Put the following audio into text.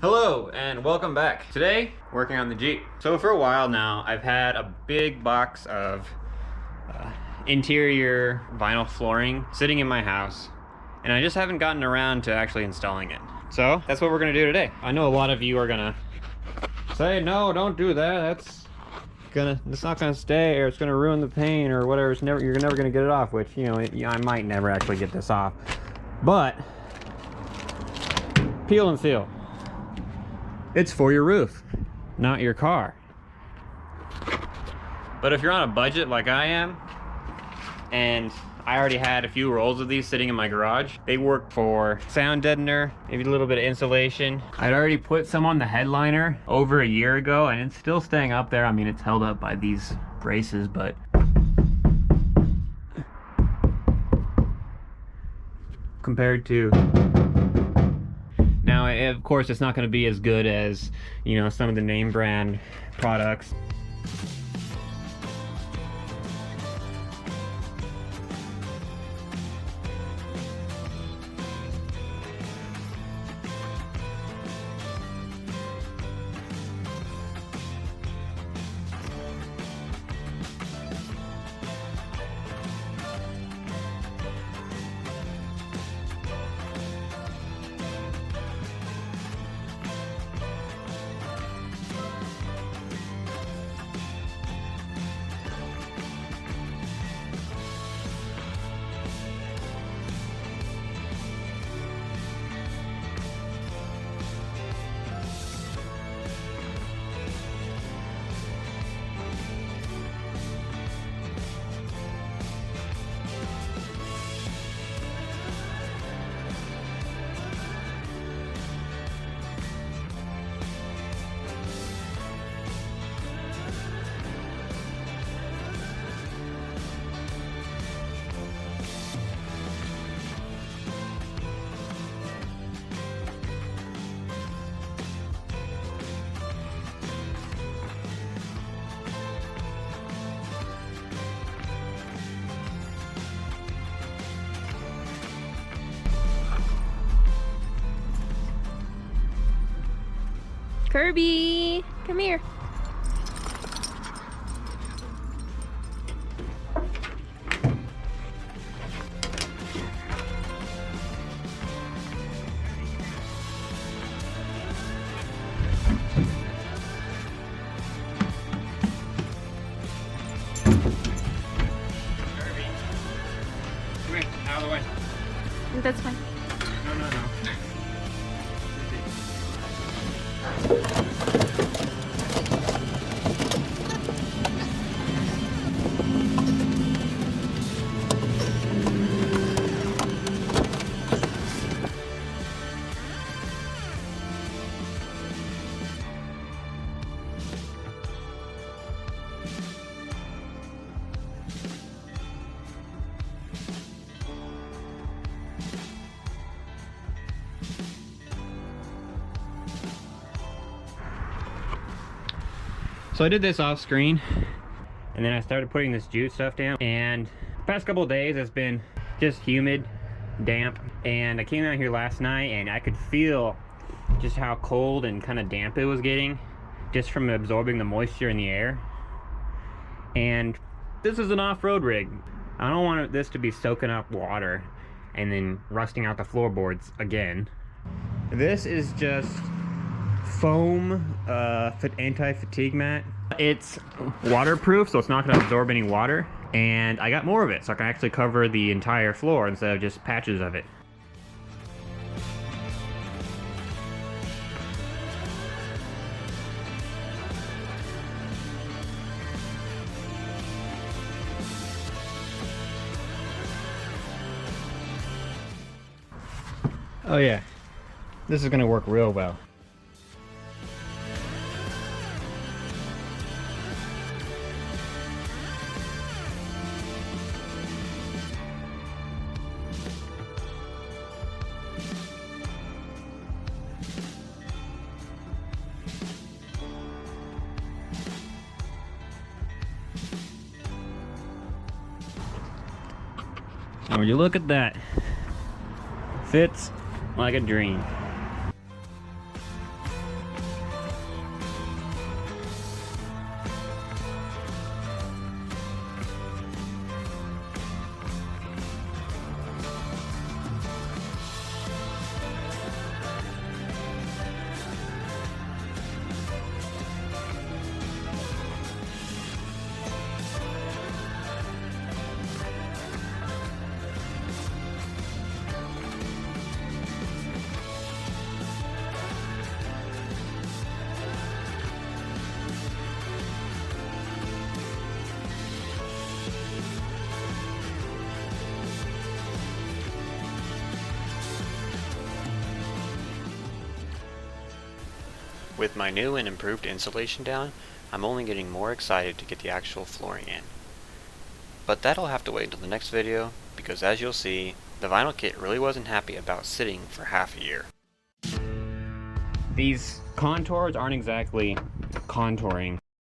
Hello and welcome back. Today, working on the Jeep. So for a while now, I've had a big box of interior vinyl flooring sitting in my house, and I just haven't gotten around to actually installing it. So that's what we're gonna do today. I know a lot of you are gonna say, no, don't do that. It's not gonna stay, or it's gonna ruin the paint, or whatever. You're never gonna get it off, which, you know, I might never actually get this off. But peel and seal. It's for your roof, not your car. But if you're on a budget like I am, and I already had a few rolls of these sitting in my garage, they work for sound deadener, maybe a little bit of insulation. I'd already put some on the headliner over a year ago, and it's still staying up there. I mean, it's held up by these braces, but compared to now, of course, it's not going to be as good as, you know, some of the name brand products. Kirby, come here. Kirby, come here, out of the way. That's fine. No. So I did this off screen, and then I started putting this jute stuff down, and the past couple of days it's been just humid, damp, and I came out here last night and I could feel just how cold and kind of damp it was getting just from absorbing the moisture in the air. And this is an off-road rig. I don't want this to be soaking up water and then rusting out the floorboards again. This is just foam anti-fatigue mat. It's waterproof, so it's not going to absorb any water, and I got more of it so I can actually cover the entire floor instead of just patches of it. Oh yeah, this is going to work real well. And when you look at that, fits like a dream. With my new and improved insulation down, I'm only getting more excited to get the actual flooring in. But that'll have to wait until the next video, because as you'll see, the vinyl kit really wasn't happy about sitting for half a year. These contours aren't exactly contouring.